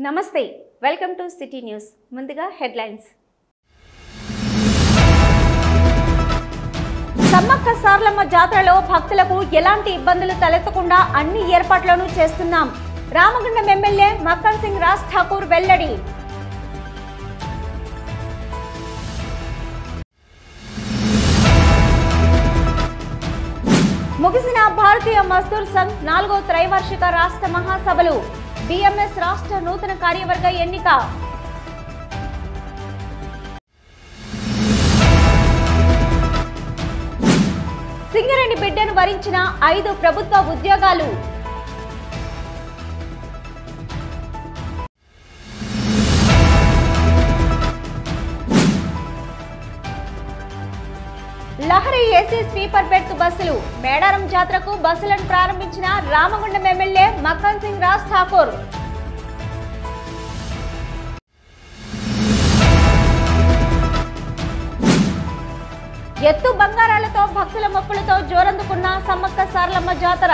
నమస్తే welcome to city news ముందుగా headlines Sammakka Saralamma జాతరలో భక్తులకు ఎలాంటి ఇబ్బందులు తలెత్తకుండా అన్ని ఏర్పాట్లను చేస్తున్నాం రామగుండం ఎమ్మెల్యే మక్కన్ సింగ్ రాజ్ ఠాకూర్ వెల్లడి ముగిసిన భారతీయ మజ్దూర్ సంఘ్ 4వ త్రైవార్షిక రాష్ట్ర మహాసభలు బీఎంఎస్ రాష్ట్ర నూతన కార్యవర్గ ఎన్నిక సింగరేణి బిడ్డను వరించిన 5 ప్రభుత్వ ఉద్యోగాలు లహరి ఏసీ స్వీపర్ బెర్త్ బస్సులు మేడారం జాతరకు బస్సులను ప్రారంభించిన రామగుండం ఎమ్మెల్యే మక్కన్ సింగ్ రాజ్ ఠాకూర్ ఎత్తు బంగారాలతో భక్తుల మొక్కులతో జోరందుకున్న సమ్మక్క సారలమ్మ జాతర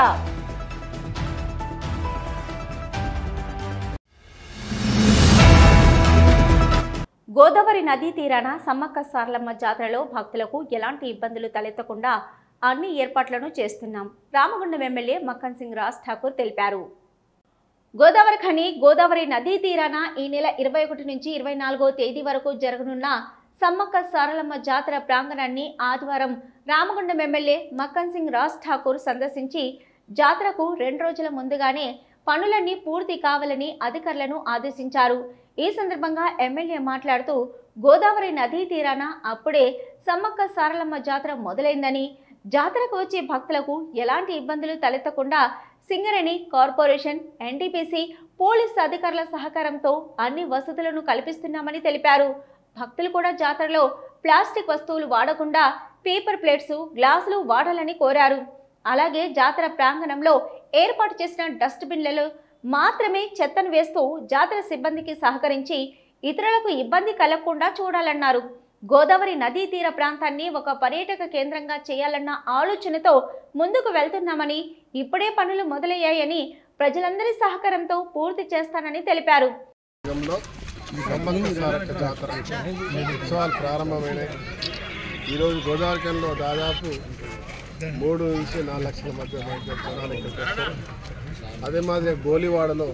గోదావరి నదీ తీరాన సమ్మక్క సారలమ్మ జాతరలో భక్తులకు ఎలాంటి ఇబ్బందులు తలెత్తకుండా అన్ని ఏర్పాట్లను చేస్తున్నాం రామగుండం ఎమ్మెల్యే మక్కన్ సింగ్ రాజ్ ఠాకూర్ తెలిపారు. గోదావరి ఖని గోదావరి నదీ తీరాన ఈ నెల 21 నుంచి 24వ తేదీ వరకు జరగనున్న సమ్మక్క సారలమ్మ జాతర ప్రాంగణాన్ని ఆదివారం రామగుండం ఎమ్మెల్యే మక్కన్ సింగ్ రాజ్ ఠాకూర్ సందర్శించి జాతరకు 2 రోజుల ముందుగానే పనులన్నీ పూర్తి కావాలని అధికారులను ఆదేశించారు. ఈ సందర్భంగా ఎమ్మెల్యే మాట్లాడుతూ గోదావరి నదీ తీరాన అప్పుడే సమ్మక్క సారలమ్మ జాతర మొదలైందని జాతరకు వచ్చే భక్తులకు ఎలాంటి ఇబ్బందులు తలెత్తకుండా సింగరేణి కార్పొరేషన్ ఎన్టీపీసీ పోలీసు అధికారుల సహకారంతో అన్ని వసతులను కల్పిస్తున్నామని తెలిపారు. భక్తులు కూడా జాతరలో ప్లాస్టిక్ వస్తువులు వాడకుండా పేపర్ ప్లేట్స్ గ్లాసులు వాడాలని కోరారు. అలాగే జాతర ప్రాంగణంలో ఏర్పాటు చేసిన డస్ట్ బిన్లలో మాత్రమే చెత్తను వేస్తూ జాతర సిబ్బందికి సహకరించి ఇతరులకు ఇబ్బంది కలగకుండా చూడాలన్నారు. గోదావరి నదీ తీర ప్రాంతాన్ని ఒక పర్యాటక కేంద్రంగా చేయాలన్న ఆలోచనతో ముందుకు వెళ్తున్నామని ఇప్పుడే పనులు మొదలయ్యాయని ప్రజలందరి సహకారంతో పూర్తి చేస్తానని తెలిపారు. ఈరోజు గోదావరి ఖనిలో దాదాపు 3 నుంచి 4 లక్షల మధ్య జనాలు వస్తారు. అదే మాదిరిగా గోలివాడలో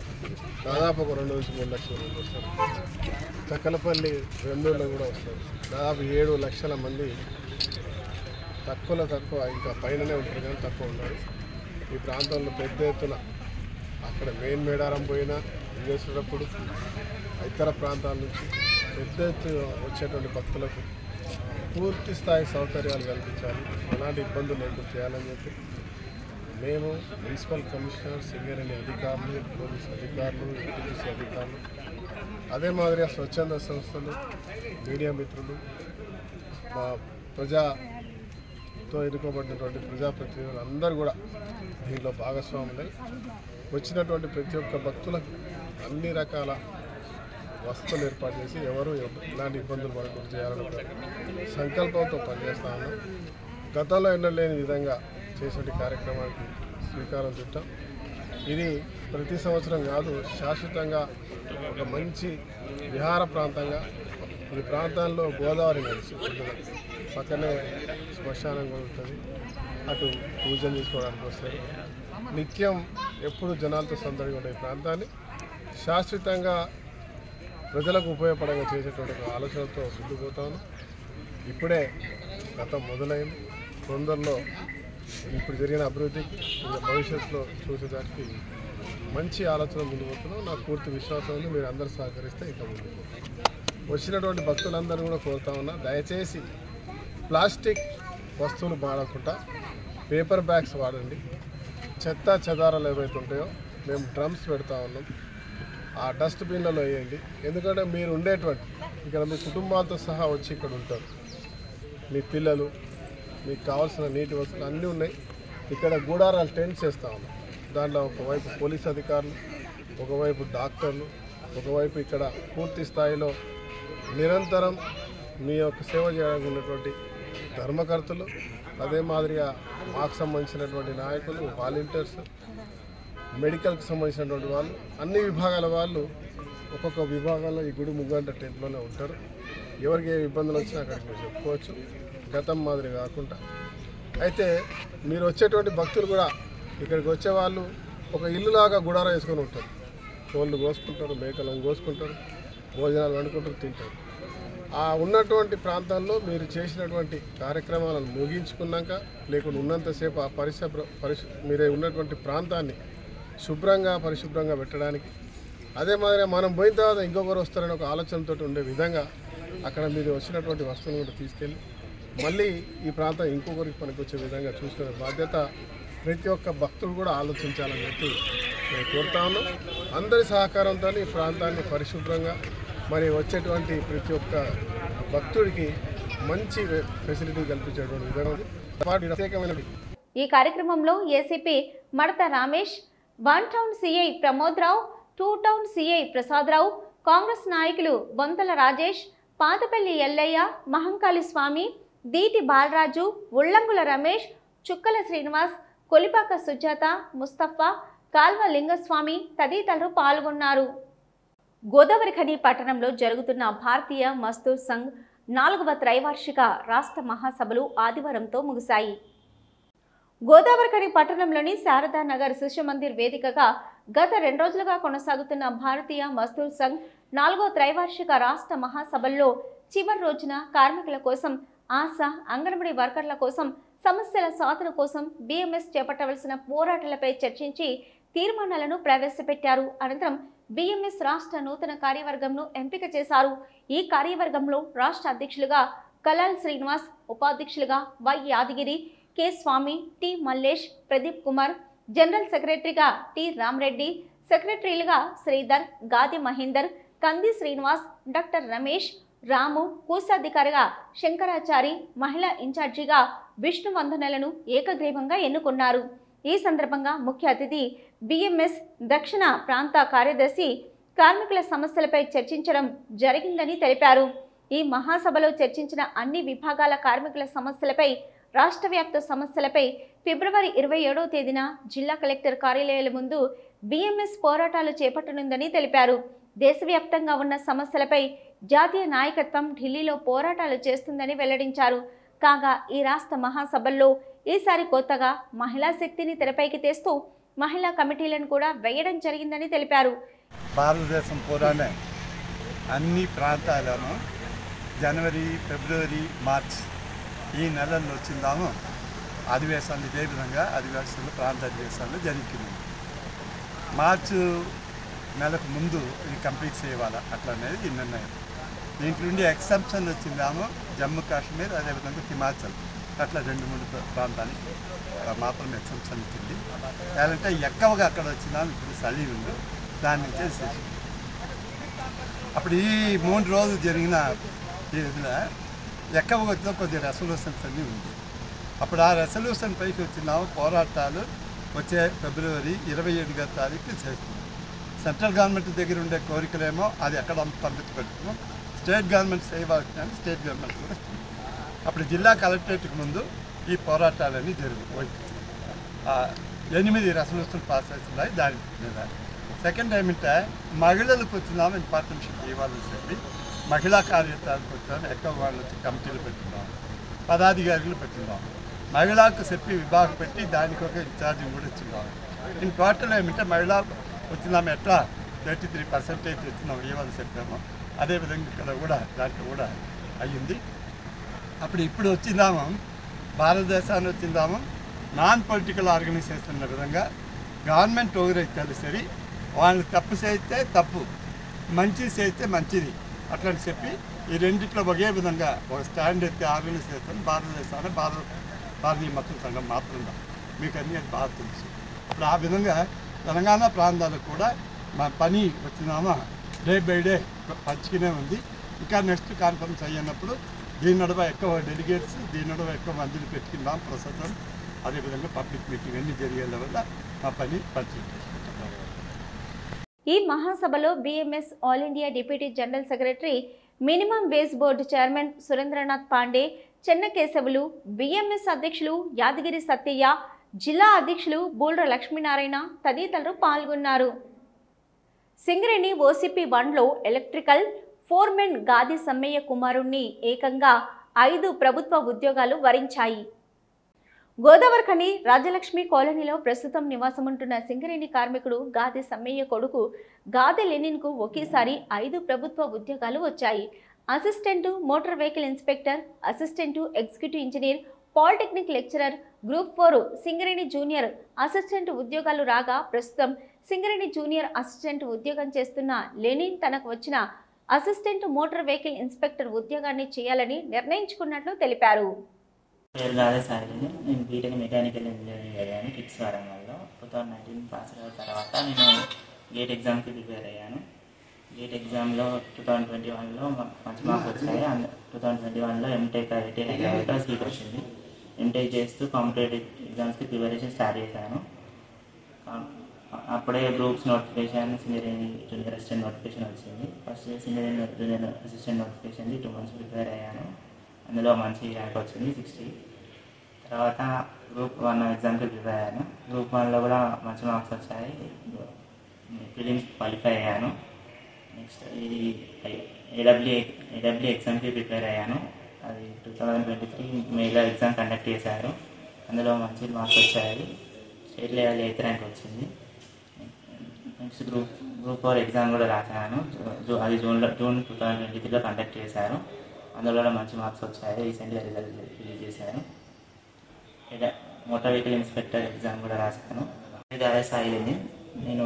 దాదాపు ఒక 2 నుంచి 3 లక్షల మంది వస్తారు. చక్కలపల్లి వెందూరులో కూడా వస్తారు. దాదాపు 7 లక్షల మంది తక్కువ ఇంకా పైననే ఉంటారు కానీ తక్కువ ఉన్నారు. ఈ ప్రాంతంలో పెద్ద ఎత్తున అక్కడ మెయిన్ మేడారం పోయినా చేసేటప్పుడు ఇతర ప్రాంతాల నుంచి పెద్ద ఎత్తున వచ్చేటువంటి భక్తులకు పూర్తి స్థాయి సౌకర్యాలు కల్పించాలి, అలాంటి ఇబ్బందులు లేకుండా చేయాలని చెప్పి మేము మున్సిపల్ కమిషనర్, సింగరేణి అధికారులు, పోలీసు అధికారులు, ఎన్టీపీసీ అధికారులు, అదే మాదిరిగా స్వచ్ఛంద సంస్థలు, మీడియా మిత్రులు, మా ప్రజాతో ఎన్నుకోబడినటువంటి ప్రజాప్రతినిధులు అందరూ కూడా దీనిలో భాగస్వాములై వచ్చినటువంటి ప్రతి ఒక్క భక్తులకు అన్ని రకాల వసతులు ఏర్పాటు చేసి ఎవరు ఎలాంటి ఇబ్బందులు పడకుండా చేయాలన్న సంకల్పంతో పనిచేస్తా ఉన్నాం. గతంలో ఎన్నలేని విధంగా చేసే కార్యక్రమానికి శ్రీకారం చుట్టాం. ఇది ప్రతి సంవత్సరం కాదు, శాశ్వతంగా ఒక మంచి విహార ప్రాంతంగా ఈ ప్రాంతంలో గోదావరి నది పక్కనే శ్మశానం కూడా ఉంటుంది. అటు పూజలు చేసుకోవడానికి వస్తారు. నిత్యం ఎప్పుడు జనాలతో సందడిగా ఉండే ఈ ప్రాంతాన్ని శాశ్వతంగా ప్రజలకు ఉపయోగపడంగా చేసేటువంటి ఆలోచనతో ముందుకు పోతాను. ఇప్పుడే గతం మొదలైంది. తొందరలో ఇప్పుడు జరిగిన అభివృద్ధికి ఇంకా భవిష్యత్తులో చూసేదానికి మంచి ఆలోచన ముందుకు పోతున్నాం. నాకు పూర్తి విశ్వాసం ఉంది. మీరు అందరూ సహకరిస్తే ఇంకా ముందుకు వచ్చినటువంటి భక్తులందరూ కూడా కోరుతా ఉన్నా, దయచేసి ప్లాస్టిక్ వస్తువులు వాడకుండా పేపర్ బ్యాగ్స్ వాడండి. చెత్త చెదారాలు ఏవైతే ఉంటాయో మేము డ్రమ్స్ పెడతా ఉన్నాం, ఆ డస్ట్ బిన్లలో వేయండి. ఎందుకంటే మీరు ఉండేటువంటి ఇక్కడ మీ కుటుంబాలతో సహా వచ్చి ఇక్కడ ఉంటారు. మీ పిల్లలు, మీకు కావాల్సిన నీటి వసతులు అన్నీ ఉన్నాయి. ఇక్కడ గూడారాలు టెంట్స్ చేస్తూ ఉన్నాం. దాంట్లో ఒకవైపు పోలీస్ అధికారులు, ఒకవైపు డాక్టర్లు, ఒకవైపు ఇక్కడ పూర్తి స్థాయిలో నిరంతరం మీ యొక్క సేవ చేయడానికి ఉన్నటువంటి ధర్మకర్తలు, అదే మాదిరిగా మాకు సంబంధించినటువంటి నాయకులు, వాలంటీర్స్, మెడికల్కి సంబంధించినటువంటి వాళ్ళు, అన్ని విభాగాల వాళ్ళు ఒక్కొక్క విభాగంలో ఈ గుడి ముగ్గంట టెంట్లోనే ఉంటారు. ఎవరికి ఏ ఇబ్బందులు వచ్చినా అక్కడికి మీరు చెప్పుకోవచ్చు, గతం మాదిరి కాకుండా. అయితే మీరు వచ్చేటువంటి భక్తులు కూడా ఇక్కడికి వచ్చేవాళ్ళు ఒక ఇల్లులాగా గుడారా వేసుకొని ఉంటారు. కోళ్ళు కోసుకుంటారు, మేకలను కోసుకుంటారు, భోజనాలు వండుకుంటారు, తింటారు. ఆ ఉన్నటువంటి ప్రాంతాల్లో మీరు చేసినటువంటి కార్యక్రమాలను ముగించుకున్నాక లేకుండా ఉన్నంతసేపు ఆ మీరే ఉన్నటువంటి ప్రాంతాన్ని పరిశుభ్రంగా పెట్టడానికి, అదే మాదిరిగా మనం పోయిన తర్వాత ఇంకొకరు వస్తారని ఒక ఆలోచనతో ఉండే విధంగా అక్కడ మీరు వచ్చినటువంటి వస్తువులను కూడా తీసుకెళ్ళి మళ్ళీ ఈ ప్రాంతం ఇంకొకరికి పనికొచ్చే విధంగా చూసుకునే బాధ్యత ప్రతి ఒక్క భక్తుడు కూడా ఆలోచించాలని చెప్పి నేను కోరుతా ఉన్నాం. అందరి సహకారంతో ఈ ప్రాంతాన్ని పరిశుభ్రంగా మరి వచ్చేటువంటి ప్రతి ఒక్క భక్తుడికి మంచి ఫెసిలిటీ కల్పించేటువంటి విధానం ప్రత్యేకమైనది. ఈ కార్యక్రమంలో ఏసీపీ మడత రామేష్, 1 టౌన్ సిఐ ప్రమోద్ రావు, 2 టౌన్ సిఐ ప్రసాదరావు, కాంగ్రెస్ నాయకులు బొంతల రాజేష్, పాతపల్లి ఎల్లయ్య, మహంకాళి స్వామి, దీటి బాలరాజు, ఉల్లంగుల రమేష్, చుక్కల శ్రీనివాస్, కొలిపాక సుజాత, ముస్తఫా, కాల్వ లింగస్వామి తదితరులు పాల్గొన్నారు. గోదావరిఖని పట్టణంలో జరుగుతున్న భారతీయ మజ్దూర్ సంఘ్ 4వ త్రైవార్షిక రాష్ట్ర మహాసభలు ఆదివారంతో ముగిశాయి. గోదావరిఖని పట్టణంలోని శారదా నగర్ శిశు మందిర్ వేదికగా గత 2 రోజులుగా కొనసాగుతున్న భారతీయ మజ్దూర్ సంఘ్ 4వ త్రైవార్షిక రాష్ట్ర మహాసభల్లో చివరి రోజున కార్మికుల కోసం, ఆశా అంగన్వాడీ వర్కర్ల కోసం, సమస్యల సాధన కోసం బీఎంఎస్ చేపట్టవలసిన పోరాటాలపై చర్చించి తీర్మానాలను ప్రవేశపెట్టారు. అనంతరం బీఎంఎస్ రాష్ట్ర నూతన కార్యవర్గంను ఎంపిక చేశారు. ఈ కార్యవర్గంలో రాష్ట్ర అధ్యక్షులుగా కలాల్ శ్రీనివాస్, ఉపాధ్యక్షులుగా Y Yadagiri, K Swamy, T Mallesh, Pradeep Kumar, general సెక్రటరీగా టి రామరెడ్డి, సెక్రటరీలుగా శ్రీధర్, గాది మహేందర్, కంది శ్రీనివాస్, డాక్టర్ రమేష్, రాము, కోశాధికారిగా శంకరాచారి, మహిళా ఇన్ఛార్జిగా విష్ణువందనలను ఏకగ్రీవంగా ఎన్నుకున్నారు. ఈ సందర్భంగా ముఖ్య అతిథి బీఎంఎస్ దక్షిణ ప్రాంత కార్యదర్శి కార్మికుల సమస్యలపై చర్చించడం జరిగిందని తెలిపారు. ఈ మహాసభలో చర్చించిన అన్ని విభాగాల కార్మికుల సమస్యలపై, రాష్ట్ర వ్యాప్త సమస్యలపై ఫిబ్రవరి 27వ తేదీన జిల్లా కలెక్టర్ కార్యాలయాల ముందు బీఎంఎస్ పోరాటాలు చేపట్టనుందని తెలిపారు. దేశవ్యాప్తంగా ఉన్న సమస్యలపై జాతీయ నాయకత్వం ఢిల్లీలో పోరాటాలు చేస్తుందని వెల్లడించారు. కాగా ఈ రాష్ట్ర మహాసభల్లో ఈసారి కొత్తగా మహిళా శక్తిని తెరపైకి తెస్తూ మహిళా కమిటీలను కూడా వేయడం జరిగిందని తెలిపారు. భారతదేశం పూరానే అన్ని ప్రాంతాలను జనవరి, ఫిబ్రవరి, మార్చ్ ఈ నెలల్లో వచ్చిందాము అధివేశాలు ఇదే విధంగా ప్రాంత అధివేశాలు జరుగుతుంది. మార్చు నెలకు ముందు ఇది కంప్లీట్ చేయాలా అట్లా అనేది ఈ నిర్ణయం. దీంట్లో నుండి ఎక్సెప్షన్ వచ్చిందాము జమ్మూ కాశ్మీర్, అదేవిధంగా హిమాచల్, అట్లా 2-3 ప్రాంతానికి మాత్రం ఎక్సెప్షన్ ఇచ్చింది. లేదంటే ఎక్కువగా అక్కడ వచ్చిందాము ఇప్పుడు చలి ఉంది, దాని నుంచే చేసి అప్పుడు ఈ 3 రోజులు జరిగిన ఇదిలో ఎక్కువగా వచ్చిన కొద్ది రెసల్యూషన్స్ అన్నీ ఉంది. అప్పుడు ఆ రెసల్యూషన్ పైకి వచ్చినాము పోరాటాలు వచ్చే ఫిబ్రవరి 27వ తారీఖు చేస్తున్నాం. సెంట్రల్ గవర్నమెంట్ దగ్గర ఉండే కోరికలేమో అది ఎక్కడ పంపించి పెట్టుకున్నాం, స్టేట్ గవర్నమెంట్ చేయవలసిన స్టేట్ గవర్నమెంట్ కూడా. అప్పుడు జిల్లా కలెక్టరేట్కి ముందు ఈ పోరాటాలన్నీ జరుగుతాయి. 8 రెసల్యూషన్ పాస్ అవుతున్నాయి దాని మీద. సెకండ్ ఏమిటంటే మహిళలకు వచ్చినాము ఇంపార్టెన్షిప్ ఇవ్వాలని చెప్పి మహిళా కార్యక్రమాలకు వచ్చినాము, ఎక్కువ వాళ్ళు కమిటీలు పెట్టుకున్నాము, పదాధికారులు పెట్టుకున్నాము, మహిళలకు చెప్పి విభాగం పెట్టి దానికి ఒక ఇన్ఛార్జింగ్ కూడా ఇచ్చున్నాము. ఇన్ టోటల్ ఏమిటంటే మహిళా వచ్చినాము ఎట్లా 33% వచ్చినాము ఇవ్వాలని చెప్పాము. అదేవిధంగా ఇక్కడ కూడా దాంట్లో కూడా అయ్యింది. ఇప్పుడు వచ్చిందాము భారతదేశాన్ని వచ్చిందాము నాన్ పొలిటికల్ ఆర్గనైజేషన్ విధంగా గవర్నమెంట్ ఓవరైతే సరి వాళ్ళు తప్పు చేస్తే తప్పు, మంచి చేస్తే మంచిది అట్లని చెప్పి ఈ రెండిట్లో ఒకే విధంగా ఒక స్టాండ్ ఎత్తే ఆర్గనైజేషన్ భారతదేశాన్ని భారతీయ మజ్దూర్ సంఘం మాత్రమే. మీకు అన్నీ అది బాగా తెలుసు. ఇప్పుడు ఆ విధంగా తెలంగాణ ప్రాంతాలకు కూడా మా పని వచ్చినామా డే బై డే పంచుకునే ఉంది. ఇంకా నెక్స్ట్ కాన్ఫరెన్స్ అయ్యినప్పుడు దీని నడువ ఎక్కువ డెలిగేట్స్, దీని నడువ ఎక్కువ మందిని పెట్టుకున్నాం ప్రస్తుతం. అదేవిధంగా పబ్లిక్ మీటింగ్ అన్నీ జరిగేల వల్ల మా పని పంచుకుంటాం. ఈ మహాసభలో BMS all India deputy general secretary, minimum wage board chairman Surendranath Pandey, Chennakesavulu, BMS అధ్యక్షులు యాదగిరి సత్తయ్య, జిల్లా అధ్యక్షులు బూల్ర లక్ష్మీనారాయణ తదితరులు పాల్గొన్నారు. సింగరేణి ఓసీపీ 1లో ఎలక్ట్రికల్ ఫోర్మెన్ గాది సమ్మయ్య కుమారుణ్ణి ఏకంగా 5 ప్రభుత్వ ఉద్యోగాలు వరించాయి. గోదావరిఖని రాజలక్ష్మి కాలనీలో ప్రస్తుతం నివాసముంటున్న సింగరేణి కార్మికుడు గాది సమ్మయ్య కొడుకు గాది లెనిన్కు ఒకేసారి 5 ప్రభుత్వ ఉద్యోగాలు వచ్చాయి. Assistant motor vehicle inspector, assistant executive engineer, polytechnic lecturer, group 4 Singareni junior assistant ఉద్యోగాలు రాగా ప్రస్తుతం సింగరేణి జూనియర్ అసిస్టెంట్ ఉద్యోగం చేస్తున్న లెనిన్ తనకు వచ్చిన అసిస్టెంట్ మోటార్ వెహికల్ ఇన్స్పెక్టర్ ఉద్యోగాన్ని చేయాలని నిర్ణయించుకున్నట్లు తెలిపారు. పేరు గాదే సాయిని. నేను బీటెక్ మెకానికల్ ఇంజనీరింగ్ అయ్యాను కిట్స్ వరంగల్లో. 2019 పాస్ అయిన తర్వాత నేను గేట్ ఎగ్జామ్కి ప్రిపేర్ అయ్యాను. గేట్ ఎగ్జామ్లో 2021లో మంచి మార్క్స్ వచ్చాయి. 2021లో ఎంటెక్ ఐటీఐలో సీట్ వచ్చింది. ఎంటెక్ చేస్తూ కాంపిటేటివ్ ఎగ్జామ్స్కి ప్రిపరేషన్ స్టార్ట్ చేశాను. అప్పుడే groups notification, Singareni junior assistant notification వచ్చింది. ఫస్ట్ సింగరేణి జూనియర్ అసిస్టెంట్ నోటిఫికేషన్కి 2 months ప్రిపేర్ అయ్యాను. అందులో మంచి ర్యాంక్ వచ్చింది 60. తర్వాత గ్రూప్ 1 ఎగ్జామ్కి ప్రిపేర్ అయ్యాను. గ్రూప్ 1లో కూడా మంచి మార్క్స్ వచ్చాయి. ప్రిలిమ్స్ క్వాలిఫై అయ్యాను. నెక్స్ట్ ఇది ఏడబ్ల్యూ ఎగ్జామ్కి ప్రిపేర్ అయ్యాను. అది 2023 మేలో ఎగ్జామ్ కండక్ట్ చేశారు. అందులో మంచి మార్క్స్ వచ్చాయి. స్టేట్ లెవెల్ 8th ర్యాంక్ వచ్చింది. నెక్స్ట్ గ్రూప్ 4 ఎగ్జామ్ కూడా రాశాను. అది జూన్ 2023లో కండక్ట్ చేశారు. అందులో కూడా మంచి మార్క్స్ వచ్చాయి. రీసెంట్గా రిజల్ట్ రిలీజ్ చేశారు. మోటార్ వెహికల్ ఇన్స్పెక్టర్ ఎగ్జామ్ కూడా రాశాను. ఇది అదే సాయిని. నేను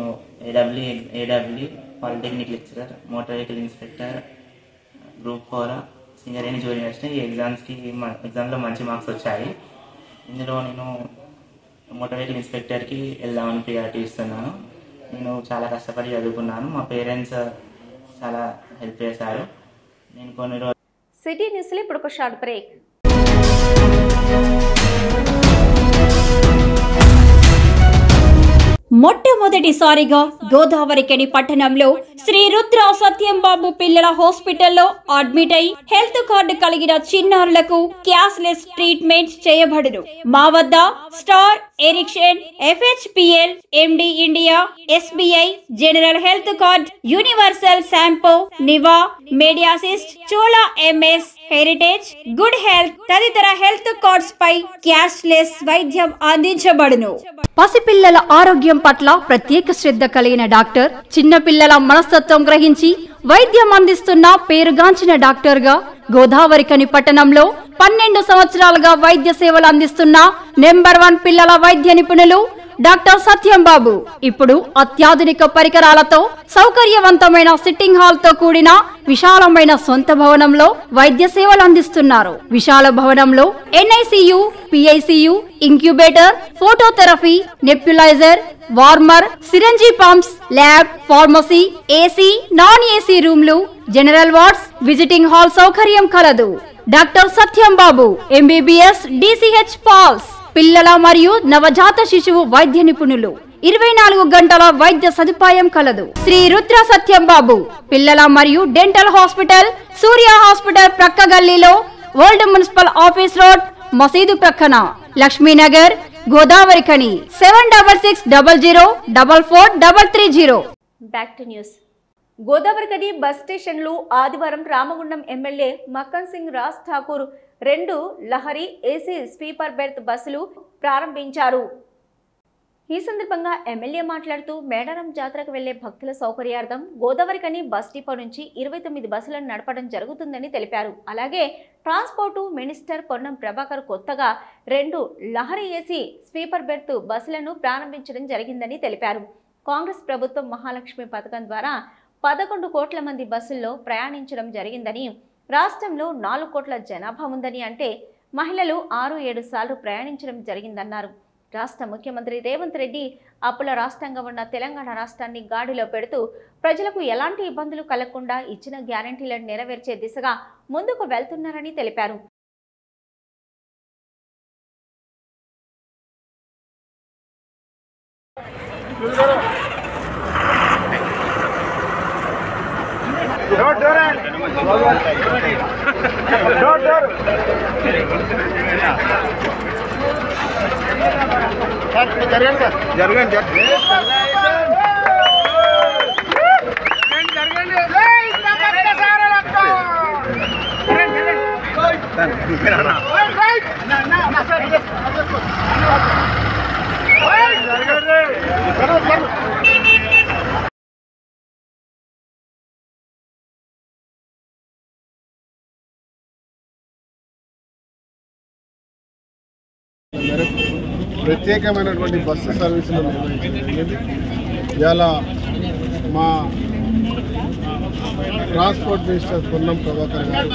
AW polytechnic lecturer, motor vehicle inspector, group 4 Singareni junior assistant ఈ ఎగ్జామ్లో మంచి మార్క్స్ వచ్చాయి. ఇందులో నేను మోటార్ వెహికల్ ఇన్స్పెక్టర్కి వెళ్దామని ప్రియారిటీ ఇస్తున్నాను. నేను చాలా కష్టపడి చదువుకున్నాను. మా పేరెంట్స్ చాలా హెల్ప్ చేశారు. నేను కొన్ని రోజులు సిటీ న్యూస్లో ఇప్పుడు ఒక షార్ట్ బ్రేక్. మొట్టమొదటిసారిగా గోదావరిఖని పట్టణంలో శ్రీ రుద్ర సత్యంబాబు పిల్లల హాస్పిటల్లో అడ్మిట్ అయి హెల్త్ కార్డు కలిగిన చిన్నారులకు క్యాష్లెస్ ట్రీట్మెంట్ చేయబడును. మా వద్ద స్టార్, ఎరిక్షన్, FHPL, MD India, SBI, general health card, universal Sompo, Niva, Medi Assist, Chola MS, heritage, good health తదితర హెల్త్ కార్డ్స్ పై క్యాష్లెస్ వైద్యం అందించబడును. పసిపిల్లల ఆరోగ్యం పట్ల ప్రత్యేక శ్రద్ధ కలిగిన డాక్టర్, చిన్నపిల్లల మనస్తత్వం గ్రహించి వైద్యం అందిస్తున్న పేరుగాంచిన డాక్టర్ గా గోదావరిఖని పట్టణంలో 12 సంవత్సరాలుగా వైద్య సేవలు అందిస్తున్న నెంబర్ 1 పిల్లల వైద్య నిపుణులు డాక్టర్ సత్యంబాబు ఇప్పుడు అత్యాధునిక పరికరాలతో సౌకర్యవంతమైన సిట్టింగ్ హాల్ తో కూడిన విశాలమైన సొంత భవనంలో వైద్య సేవలు అందిస్తున్నారు. విశాల భవనంలో NICU, PICU, incubator, phototherapy, nebuliser, warmer, సిరంజీ pumps, lab, pharmacy, AC, non AC రూమ్లు, జనరల్ వార్డ్స్, విజిటింగ్ హాల్ సౌకర్యం కలదు. Doctor Satyambabu MBBS, DCH pass. పిల్లల మరియు నవజాత శిశువు వైద్య నిపుణులు. 24 గంటల వైద్య సదుపాయం కలదు. శ్రీ రుద్ర సత్యంబాబు పిల్లల మరియు డెంటల్ హాస్పిటల్, సూర్య హాస్పిటల్ ప్రక్క గల్లీలో, ఓల్డ్ మున్సిపల్ ఆఫీస్ రోడ్, మసీదు ప్రక్కన, Lakshmi Nagar, Godavarikhani. 7600004430. Back to news. Godavarikhani bus స్టేషన్లో ఆదివారం Ramagundam MLA Makkan Singh Raj Thakur 2 Lahari AC sleeper berth బస్సులు ప్రారంభించారు. ఈ సందర్భంగా ఎమ్మెల్యే మాట్లాడుతూ మేడారం జాతరకు వెళ్లే భక్తుల సౌకర్యార్థం గోదావరిఖని బస్ డిపో నుంచి 29 బస్సులను నడపడం జరుగుతుందని తెలిపారు. అలాగే ట్రాన్స్పోర్టు మినిస్టర్ పొన్నం ప్రభాకర్ కొత్తగా 2 లహరి AC స్లీపర్ బెర్త్ బస్సులను ప్రారంభించడం జరిగిందని తెలిపారు. కాంగ్రెస్ ప్రభుత్వం మహాలక్ష్మి పథకం ద్వారా 11 కోట్ల మంది బస్సుల్లో ప్రయాణించడం జరిగిందని, రాష్ట్రంలో 4 కోట్ల జనాభా ఉందని, అంటే మహిళలు 6-7 సార్లు ప్రయాణించడం జరిగిందన్నారు. రాష్ట్ర ముఖ్యమంత్రి రేవంత్ రెడ్డి అప్పుల రాష్ట్రంగా ఉన్న తెలంగాణ రాష్ట్రాన్ని గాడిలో పెడుతూ ప్రజలకు ఎలాంటి ఇబ్బందులు కలగకుండా ఇచ్చిన గ్యారంటీలను నెరవేర్చే దిశగా ముందుకు వెళ్తున్నారని తెలిపారు. ప్రత్యేకమైనటువంటి బస్సు సర్వీసులు నిర్వహించడం. ఇలా మా ట్రాన్స్పోర్ట్ మినిస్టర్ పొన్నం ప్రభాకర్ గారు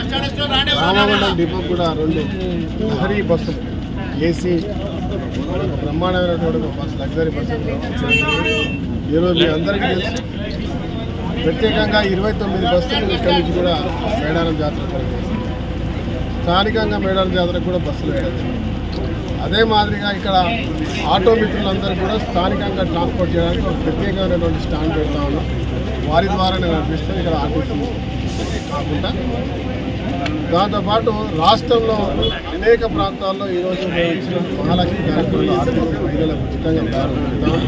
రామగుండం డిపో కూడా 2 లహరీ బస్సులు ఏసీ బ్రహ్మాండమైనటువంటి బస్సు లగ్జరీ బస్సులు ఈరోజు మీ అందరికీ తెలుసు. ప్రత్యేకంగా 29 బస్సులు ఇక్కడి నుంచి కూడా మేడారం జాతర స్థానికంగా మేడారం జాతరకు కూడా బస్సులు వేయడం. అదే మాదిరిగా ఇక్కడ ఆటో మిత్రులందరూ కూడా స్థానికంగా ట్రాన్స్పోర్ట్ చేయడానికి ఒక ప్రత్యేకమైనటువంటి స్టాండ్ పెడతా ఉన్నాం. వారి ద్వారా నేను అనిపిస్తాను ఇక్కడ ఆర్టీసీ కాకుండా. దాంతోపాటు రాష్ట్రంలో అనేక ప్రాంతాల్లో ఈరోజు ఇచ్చిన మహాలక్ష్మి కార్యక్రమంలో ఆర్టీసీ మహిళలకు ఉచితంగా ప్రారంభిస్తాం.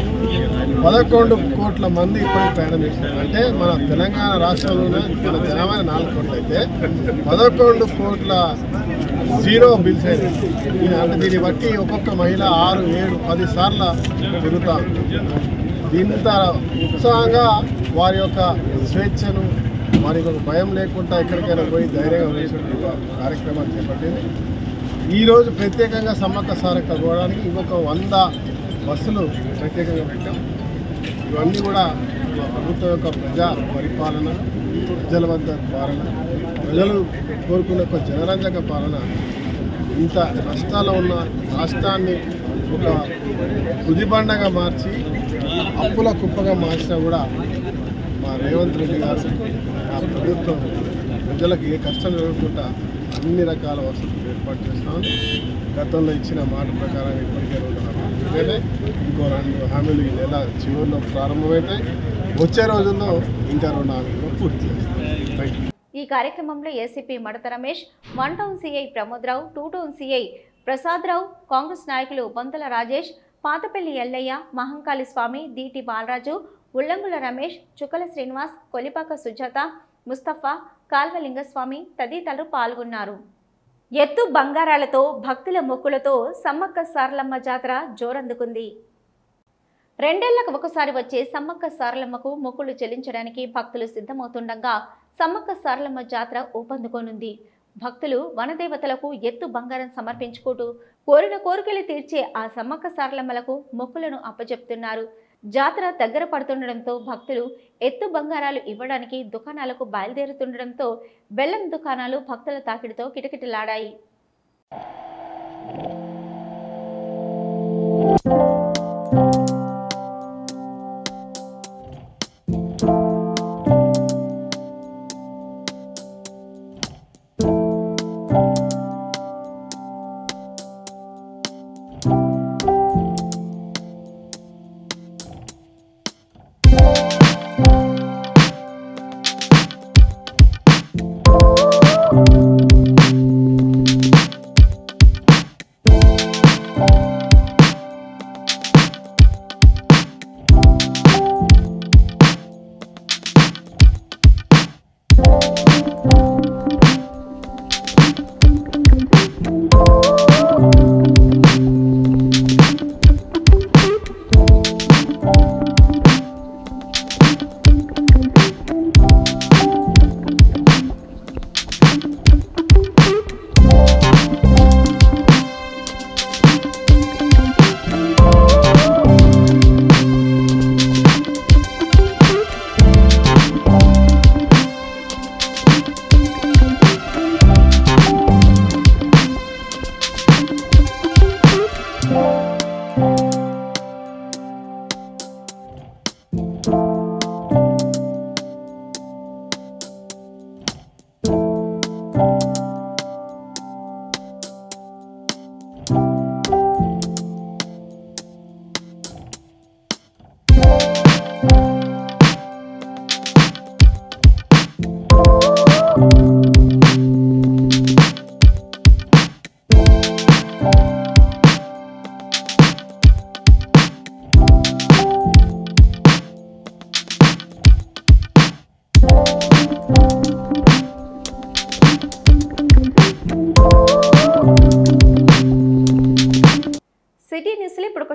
11 కోట్ల మంది ఇప్పటికి ప్రయాణం చేస్తున్నారు. అంటే మన తెలంగాణ రాష్ట్రంలోనే మన జనాభా 4 కోట్లు అయితే 11 కోట్ల జీరో బిల్స్ అయింది. అంటే దీన్ని బట్టి ఒక్కొక్క మహిళ 6, 7, 10 సార్లు తిరుగుతారు. ఇంత ఉత్సాహంగా వారి యొక్క స్వేచ్ఛను వారికి ఒక భయం లేకుండా ఎక్కడికైనా పోయి ధైర్యంగా వేసేటువంటి కార్యక్రమాలు చేపట్టింది. ఈరోజు ప్రత్యేకంగా సమ్మక్క సారక్క పోవడానికి ఇంకొక 100 బస్సులు ప్రత్యేకంగా పెట్టాం. ఇవన్నీ కూడా ప్రభుత్వం యొక్క ప్రజా పరిపాలన, ప్రజల వద్ద పాలన, ప్రజలు కోరుకునే ఒక జనరంజక పాలన. ఇంత నష్టాల్లో ఉన్న రాష్ట్రాన్ని ఒక కుదిబండగా మార్చి అప్పుల కుప్పగా మార్చినా కూడా మా రేవంత్ రెడ్డి గారు ఆ ప్రభుత్వం ప్రజలకు ఏ కష్టం జరగకుండా అన్ని రకాల వసతులు ఏర్పాటు చేస్తామని గతంలో ఇచ్చిన మాట ప్రకారం ఇప్పటికే 2 హామీలు, ఇంకో 2 హామీలు ఈ నెల చివరిలో ప్రారంభమైతే వచ్చే రోజుల్లో ఇంకా 2 హామీలు పూర్తి చేస్తాం. ఈ కార్యక్రమంలో ACP Madata Ramesh, 1 town CI Pramodrao, 2 town CI Prasadarao, Congress నాయకులు బొంతల రాజేష్, పాతపల్లి ఎల్లయ్య, మహంకాళి స్వామి, దీటి బాలరాజు, ఉల్లంగుల రమేష్, చుక్కల శ్రీనివాస్, కొలిపాక సుజాత, ముస్తఫా, కాల్వలింగస్వామి తదితరులు పాల్గొన్నారు. ఎత్తు బంగారాలతో భక్తుల మొక్కులతో సమ్మక్క సారలమ్మ జాతర జోరందుకుంది. 2 ఏళ్లకు ఒకసారి వచ్చే సమ్మక్క సారలమ్మకు మొక్కులు చెల్లించడానికి భక్తులు సిద్ధమవుతుండగా సమ్మక్క సారలమ్మ జాతర ఊపందుకోనుంది. భక్తులు వనదేవతలకు ఎత్తు బంగారం సమర్పించుకుంటూ కోరిన కోరికలు తీర్చే ఆ సమ్మక్క సారలమ్మలకు మొక్కులను అప్పచెప్తున్నారు. జాతర దగ్గర పడుతుండడంతో భక్తులు ఎత్తు బంగారాలు ఇవ్వడానికి దుకాణాలకు బయలుదేరుతుండడంతో బెల్లం దుకాణాలు భక్తుల తాకిడితో కిటకిటలాడాయి.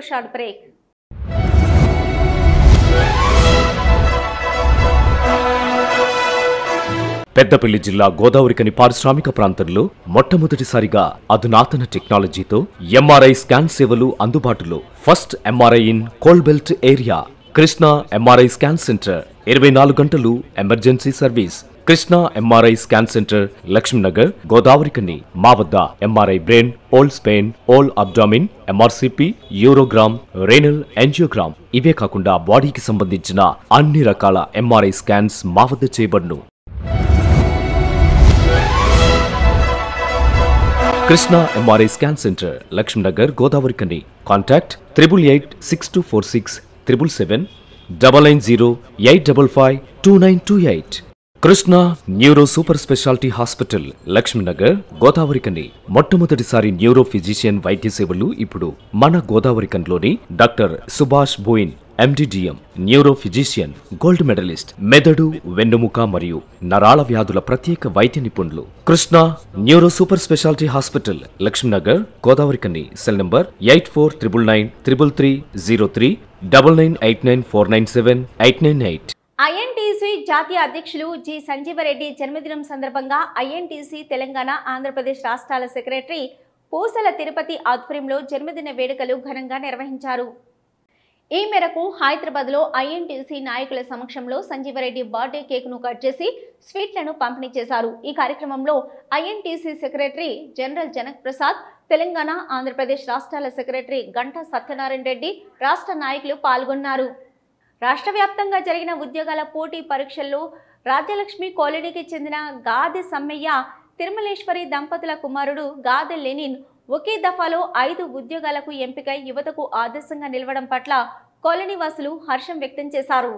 Short break. పెద్దపల్లి జిల్లా గోదావరికని పారిశ్రామిక ప్రాంతంలో మొట్టమొదటిసారిగా అధునాతన టెక్నాలజీతో ఎంఆర్ఐ స్కాన్ సేవలు అందుబాటులో. First MRI in coal belt area. Krishna MRI scan centre 24 గంటలు emergency service. Krishna MRI scan centre, Lakshminagar, Godavarikhani. మా వద్ద MRI brain, whole spine, whole abdomen, MRCP, urogram, renal angiogram, ఇవే కాకుండా బాడీకి సంబంధించిన అన్ని రకాల ఎంఆర్ఐ స్కాన్స్ మా వద్ద చేయబడును. Krishna MRI scan centre, Lakshminagar, Godavarikhani. Contact 8862467777 99085552928. Krishna neuro super speciality hospital, Lakshminagar, Godavarikhani. మొట్టమొదటిసారి న్యూరో ఫిజిషియన్ వైద్య సేవలు ఇప్పుడు మన గోదావరికన్లోని doctor Subhash Boyin, MD DM, neuro physician, gold medalist, మెదడు, వెన్నుముక మరియు నరాల వ్యాధుల ప్రత్యేక వైద్య నిపుణులు. Krishna neuro super speciality hospital, Lakshminagar, Godavarikhani. Cell number 84993303 9989497898. INTUC జాతీయ అధ్యక్షులు జి సంజీవరెడ్డి జన్మదినం సందర్భంగా ఐఎన్టీసీ తెలంగాణ, ఆంధ్రప్రదేశ్ రాష్ట్రాల సెక్రటరీ పూసల తిరుపతి ఆధ్వర్యంలో జన్మదిన వేడుకలు ఘనంగా నిర్వహించారు. ఈ మేరకు హైదరాబాద్లో ఐఎన్టీసీ నాయకుల సమక్షంలో సంజీవరెడ్డి బర్త్డే కేక్ను కట్ చేసి స్వీట్లను పంపిణీ చేశారు. ఈ కార్యక్రమంలో INTUC secretary general Janak Prasad, Telangana, Andhra Pradesh రాష్ట్రాల సెక్రటరీ గంటా సత్యనారాయణ రెడ్డి, రాష్ట్ర నాయకులు పాల్గొన్నారు. రాష్ట్ర వ్యాప్తంగా జరిగిన ఉద్యోగాల పోటీ పరీక్షల్లో రాజ్యలక్ష్మి కాలనీకి చెందిన గాదె సమ్మయ్య, తిరుమలేశ్వరి దంపతుల కుమారుడు గాదె లెనిన్ ఒకే దఫాలో 5 ఉద్యోగాలకు ఎంపికై యువతకు ఆదర్శంగా నిలవడం పట్ల కాలనీ వాసులు హర్షం వ్యక్తం చేశారు.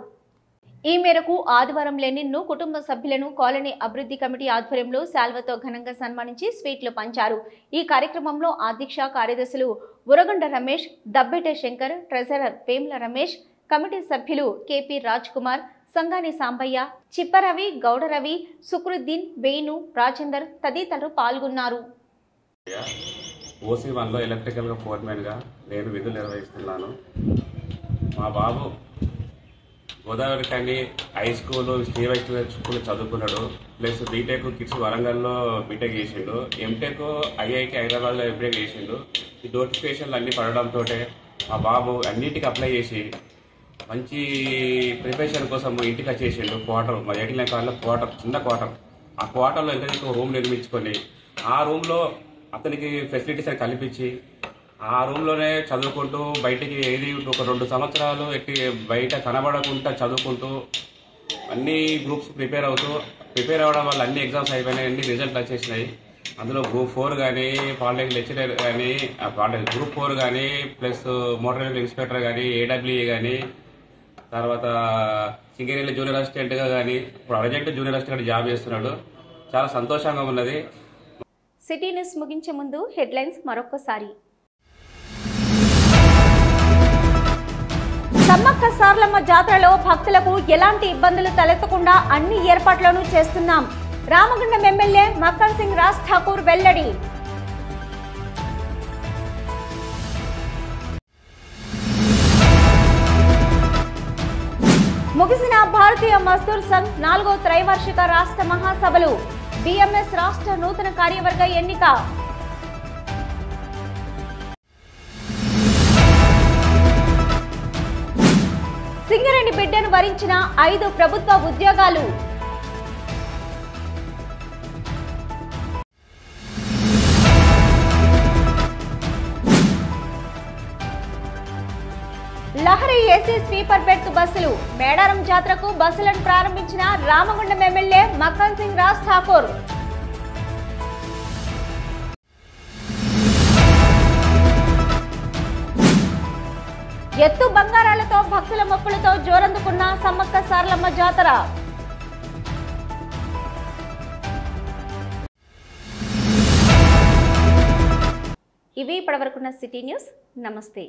ఈ మేరకు ఆదివారం లెనిన్ను కుటుంబ సభ్యులను కాలనీ అభివృద్ధి కమిటీ ఆధ్వర్యంలో శాల్వతో ఘనంగా సన్మానించి స్వీట్లు పంచారు. ఈ కార్యక్రమంలో అధ్యక్ష కార్యదర్శులు ఉరగొండ రమేష్, దబ్బెట శంకర్, ట్రెజరర్ వేముల రమేష్, కమిటీ సభ్యులు కేపీ రాజ్ కుమార్, సంగాని సాంబయ్య, చిప్పరవి, గౌడరవి, సుక్రుద్దీన్, వేణు, రాజేందర్ తదితరులు పాల్గొన్నారు. ఓసీ1లో ఎలక్ట్రికల్గా ఫోర్మెన్గా నేను విధులు నిర్వహిస్తున్నాను. మా బాబు Godavarikhani high school, Srivaishnava school చదువుకున్నాడు. ప్లస్ బీటెక్ కిడ్స్ వరంగల్లో బీటెక్ చేసిండు. ఎంటెక్ ఐఐటి హైదరాబాద్లో ఎంటెక్ చేసిండు. ఈ నోటిఫికేషన్లు అన్నీ పడడంతో మా బాబు అన్నింటికి అప్లై చేసి మంచి ప్రిపరేషన్ కోసం ఇంటికి వచ్చేసిండు. క్వార్టర్, మా 89 కార్లో క్వార్టర్, చిన్న క్వార్టర్. ఆ క్వార్టర్లో ఎంత రూమ్ నిర్మించుకొని ఆ రూమ్లో అతనికి ఫెసిలిటీస్ అని కల్పించి ఆ రూమ్లోనే చదువుకుంటూ బయటికి ఏది ఒక 2 సంవత్సరాలు బయట కనబడకుండా చదువుకుంటూ అన్ని గ్రూప్స్ ప్రిపేర్ అవ్వడం వల్ల అన్ని ఎగ్జామ్స్ అయిపోయినాయి, అన్ని రిజల్ట్ వచ్చేసినాయి. అందులో గ్రూప్ 4 కానీ, పాలిటెక్నిక్ లెక్చరర్ కానీ, గ్రూప్ 4 కానీ, ప్లస్ మోటార్ వెహికల్ ఇన్స్పెక్టర్ కానీ, ఏడబ్ల్యూఏ కానీ, తర్వాత సింగరేణిలో జూనియర్ అసిస్టెంట్గా కానీ, ఇప్పుడు అర్జెంట్ జూనియర్ అసిస్టెంట్ జాబ్ చేస్తున్నాడు. చాలా సంతోషంగా ఉన్నది. సిటీ న్యూస్ ముగించే ముందు హెడ్లైన్స్ మరొకసారి. సమ్మక్క సారలమ్మ జాతరలో భక్తులకు ఎలాంటి ఇబ్బందులు తలెత్తకుండా అన్ని ఏర్పాట్లను చేస్తున్నాం. రామగుండం ఎమ్మెల్యే మక్కన్ సింగ్ రాజ్ ఠాకూర్ వెల్లడి. ముగిసిన భారతీయ మజ్దూర్ సంఘ్ 4వ త్రైవార్షిక రాష్ట్ర మహాసభలు. బిఎంఎస్ రాష్ట్ర నూతన కార్యవర్గ ఎన్నిక. సింగరేణి బిడ్డను వరించిన 5 ప్రభుత్వ ఉద్యోగాలు. లహరి ఏసీ స్వీపర్ బెర్త్ బస్సులు. మేడారం జాతరకు బస్సులను ప్రారంభించిన రామగుండం ఎమ్మెల్యే మక్కన్ సింగ్ రాజ్ ఠాకూర్. ఎత్తు బంగారాలతో భక్తుల మొక్కులతో జోరందుకున్న సమ్మక్క సారలమ్మ జాతర. ఇవి ఇప్పటివరకున్న సిటీ న్యూస్. నమస్తే.